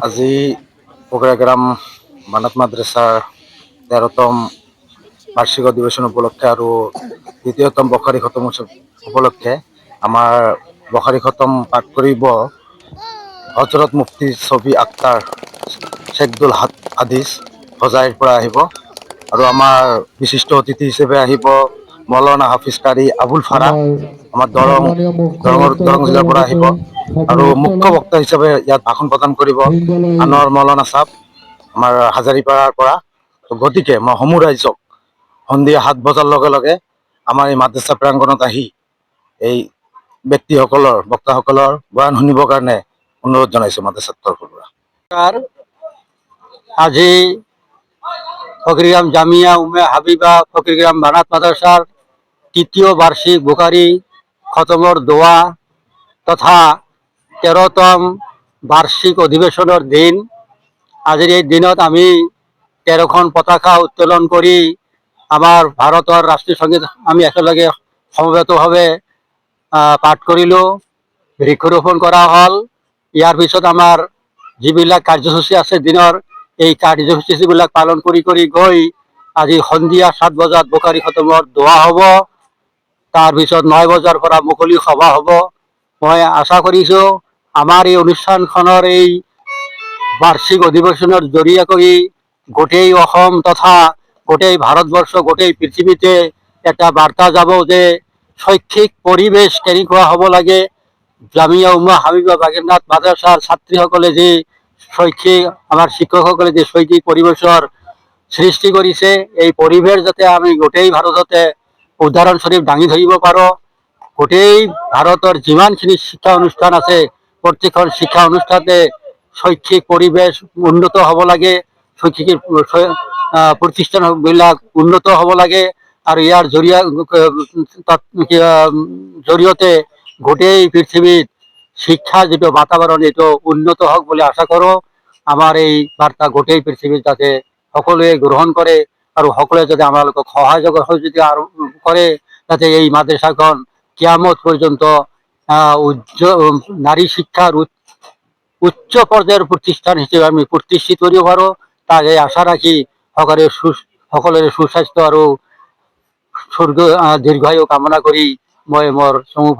আজি পকৰাগ্ৰাম মানত মাদ্ৰাছাৰ 13তম বাৰ্ষিক অধিৱেশন উপলক্ষে আৰু দ্বিতীয়তম বখাৰী খতম উৎসৱ উপলক্ষে আমাৰ বখাৰী খতম পাঠ কৰিব হজৰত মুফতি ছবি আক্তাৰ শেখদুল হাদিছ হজাইৰ পৰা আহিব আৰু আমাৰ বিশিষ্ট অতিথি হিচাপে আহিব মৌলানা হাফিজ কাৰী আবুল ফাৰাহ আমাৰ দৰং জিলাৰ পৰা আহিব আৰু মুখ্য বক্তা হিচাপে ইয়াত ভাষণ প্ৰদান কৰিব আনোৱাৰ মৌলানা চাহাব আমাৰ হাজাৰীপাৰাৰ পৰা। গতিকে মই সমূহ ৰাইজক সন্ধিয়া 7 বজাৰ লগে লগে আমাৰ এই মাদ্ৰাছা প্ৰাংগণত আহি এই ব্যক্তিসকলৰ বক্তাসকলৰ বয়ান শুনিবৰ কাৰণে অনুৰোধ জনাইছোঁ মাদ্ৰাছাৰ তৰফৰ পৰা। আজি ফকিৰগ্ৰাম জামিয়া উম্মে হাবিবা ফকিৰগ্ৰাম বানাত মাদ্ৰাসাৰ ৩য় বাৰ্ষিক বুখাৰি খতমৰ দোয়া তথা 13তম বাৰ্ষিক অধিবেশনেৰ দিন। আজিৰ এই দিনত আমি 13খন পতাকা উত্তোলন কৰি আমাৰ ভাৰতৰ ৰাষ্ট্ৰীয় সংগীত আমি একেলগে সমবেতভাৱে পাঠ কৰিলোঁ, বৃক্ষৰোপণ কৰা হ'ল। ইয়াৰ পিছত আমাৰ যিবিলাক কাৰ্যসূচী আছে দিনৰ, এই কাৰ্যসূচীবিলাক পালন কৰি গৈ আজি সন্ধিয়া 7 বজাত বুখাৰী খতমৰ দোৱা হ'ব। তাৰপিছত 9 বজাৰ পৰা মুকলি সভা হ'ব। মই আশা কৰিছোঁ আমাৰ এই অনুষ্ঠানখনৰ এই বাৰ্ষিক অধিৱেশনৰ জৰিয়া কৰি গোটেই অসম তথা গোটেই ভাৰতবৰ্ষ গোটেই পৃথিৱীতে এটা বাৰ্তা যাব যে শৈক্ষিক পৰিৱেশ কেনেকুৱা হ'ব লাগে। জামিয়া উম্মে হাবিবা বাগেৰনাথ মাদ্ৰাসাৰ ছাত্ৰীসকলে যে শৈক্ষিক আমাৰ শিক্ষকসকলে যে শৈক্ষিক পৰিৱেশৰ সৃষ্টি কৰিছে, এই পৰিৱেশ যাতে আমি গোটেই ভাৰততে উদাহৰণস্বৰূপ দাঙি ধৰিব পাৰোঁ। গোটেই ভাৰতৰ যিমানখিনি শিক্ষা অনুষ্ঠান আছে প্ৰত্যেকখন শিক্ষা অনুষ্ঠানতে শৈক্ষিক পৰিৱেশ উন্নত হ'ব লাগে, শৈক্ষিক প্ৰতিষ্ঠানবিলাক উন্নত হ'ব লাগে আৰু ইয়াৰ জৰিয়তে গোটেই পৃথিৱীত শিক্ষা যিটো বাতাবৰণ এইটো উন্নত হওক বুলি আশা কৰোঁ। আমাৰ এই বাৰ্তা গোটেই পৃথিৱীত যাতে সকলোৱে গ্ৰহণ কৰে আৰু সকলোৱে যাতে আমালোকক সহযোগিতা কৰে যাতে এই মাদ্ৰাছাখন কিয়ামত পৰ্যন্ত নাৰী শিক্ষাৰ উচ্চ পৰ্যায়ৰ প্ৰতিষ্ঠান হিচাপে আমি প্ৰতিষ্ঠিত কৰিব পাৰোঁ। তাক এই আশা ৰাখি সকলোৰে সুস্বাস্থ্য আৰু দীৰ্ঘায়ু কামনা কৰি মই মোৰ চমু